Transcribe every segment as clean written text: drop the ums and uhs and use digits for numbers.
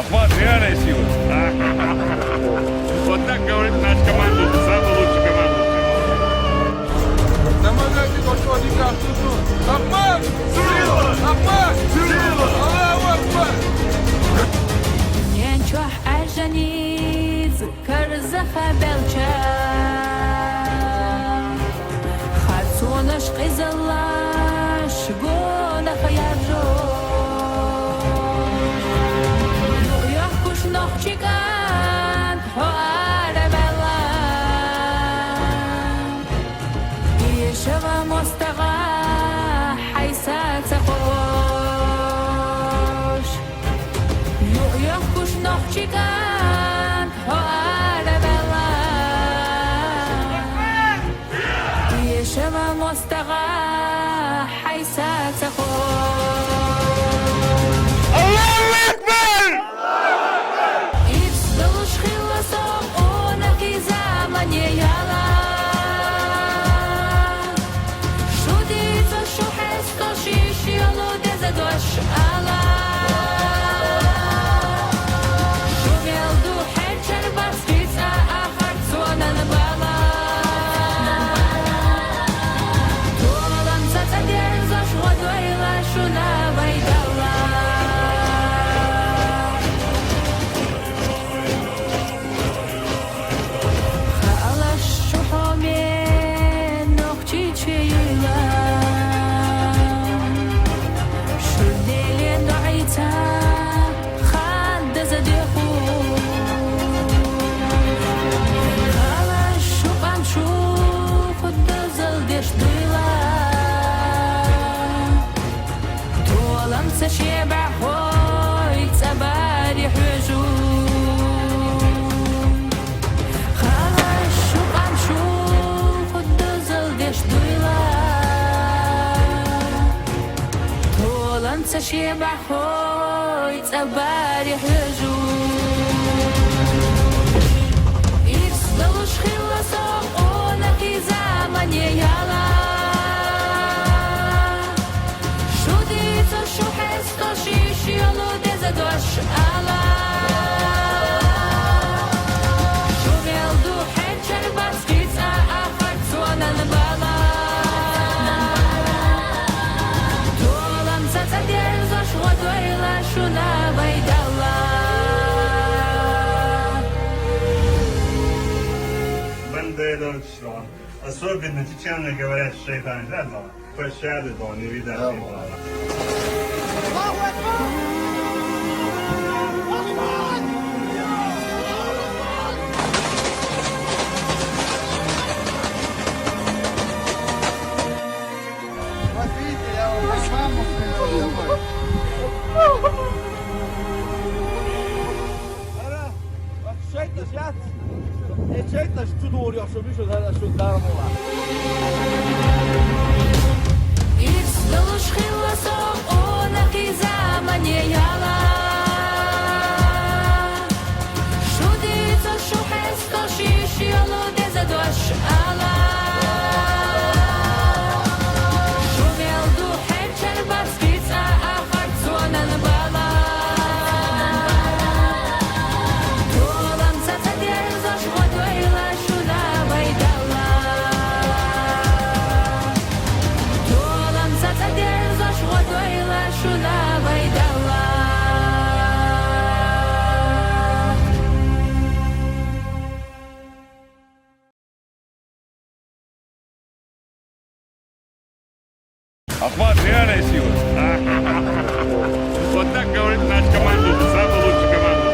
Ахмат, реальная сила. Вот так говорит наш командир, самый лучший командир. Помогайте господи Кавчуку. Ахмат! Сила! Ахмат! Сила! Аллаху Акбар! ينجح عجنيز كرزخ بلجا خاتونش قزلاش قونا خيارجو يحكوش نخشيكان هو عربلا يشوى مستغى حيساك سخوش يحكوش نخشيكان هو عربلا يشوى مستغى حيساك سخوش Аллаху Акбар! Ивздалыш хиласом онаки заманияла Шудица шухесто шишиолу дезадош ала Шумел духе чербаскица ахарцона набала Толан цацадер зашводойла шуна вайдала خلاص شحومي نوختي تشيلا شديلي نوعيتا خاد زديخو خلاص شوقان شوف الدزل ديش ديلا طولم تشيبع خوي تباري حجو خلاص شوقان شوف الدزل ديش ديلا طولن تشيبع خوي تباري حجو يفصلوش خلصهم اونكي زمانيالا شوديتو شو حستو شيشيولو دزدوش الا شوميل دухе чербаскица ахарцона набала Толам цацадер зашводойла шуна вайдала Бандеровство. Особенно чеченцы говорят, шайтан жадного. Пощады то не видать. Вот видите, я вам маму сказал. Bak şeytaş yat. Şeytaş şu doğru yaşamış o da şu darma var. يفصلوش خلصهم اونكي زمانيالا شوديتو شو حستو شيشيولو دزدوش الا شوميل دухе чербаскица ахарцона набала Толам цацадер зашводойла шуна вайдала Толам цацадер зашводойла шуна вайдала Ахмат, реальная сила. Вот так говорит наш командир, самый лучший командир.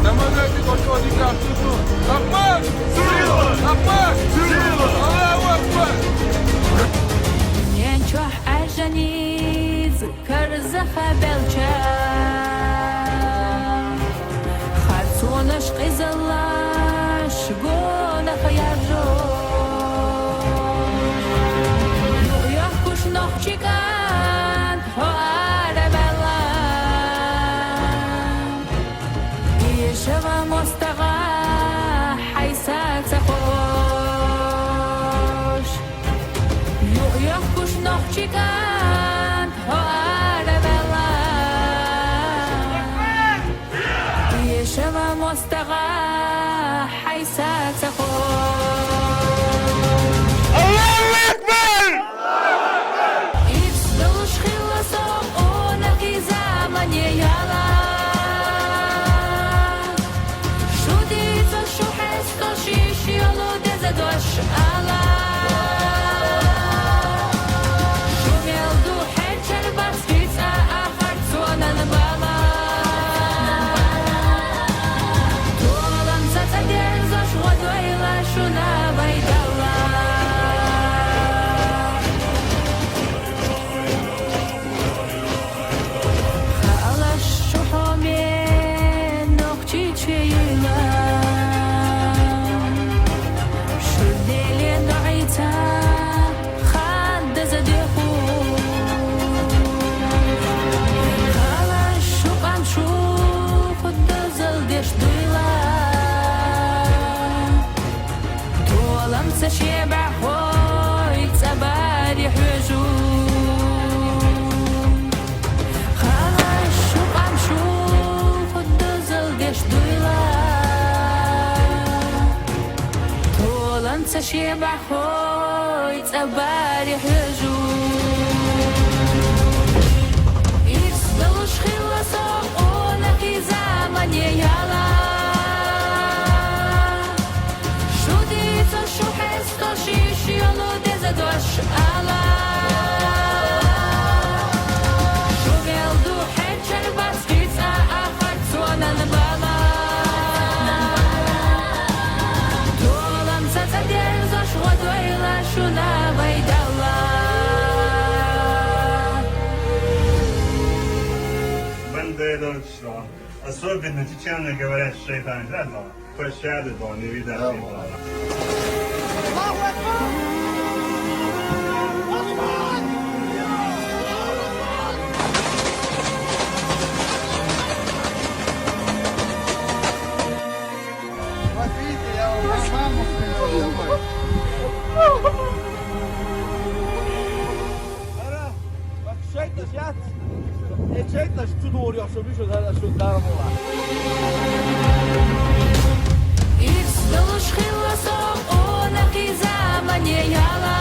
Помогайте господи Кавчуку. Ахмат! Сила! Ахмат! Сила! Аллаху Акбар! ينجح عجنيز كرزخ بلجا خاتونش قزلاش قونا خيارجو يحكوش نخشيكان هو عربلا يشوى مستغى حيساك سخوش يحكوش نخشيكان هو عربلا ومستغى حيسات الله أكبر İstılış xillası ona zaman yala Şudica şu hesto şiş yolu deze doş ala Şumel du hençer baskitsa ahar sonan bala Tolan zata derzoş vodvayla şuna vaydala خلاص شو حومين نقطي تشيلا شو ديلي نعيتا خاد زديخو خلاص شو قام شو خد زل ديش دويلا طولم تشيبع خوي تباري حجو خلاص شو قام شو خد زل ديش دويلا طول انت شيبع خوي تباري حجو يرسلوش خلصا قولك زمن يلا شو ديتا شو حستا شيش يلو دزدوش ألا Шумел du hençer baskitsa ahar sonan bala Tolan zata derzoş vodvayla şuna vaydala Бандерович, что? Особенно чечены говорят, что шайтан, да, Бала? Пощады, Бала, не видать, Бала. Вот видите, я вам рекламу сделал домой. Ara, bak şeytaş yat. Şeytaş şu doğru yaşamış o da şu darım olan. Ирсдалыш хилласо она zaman yala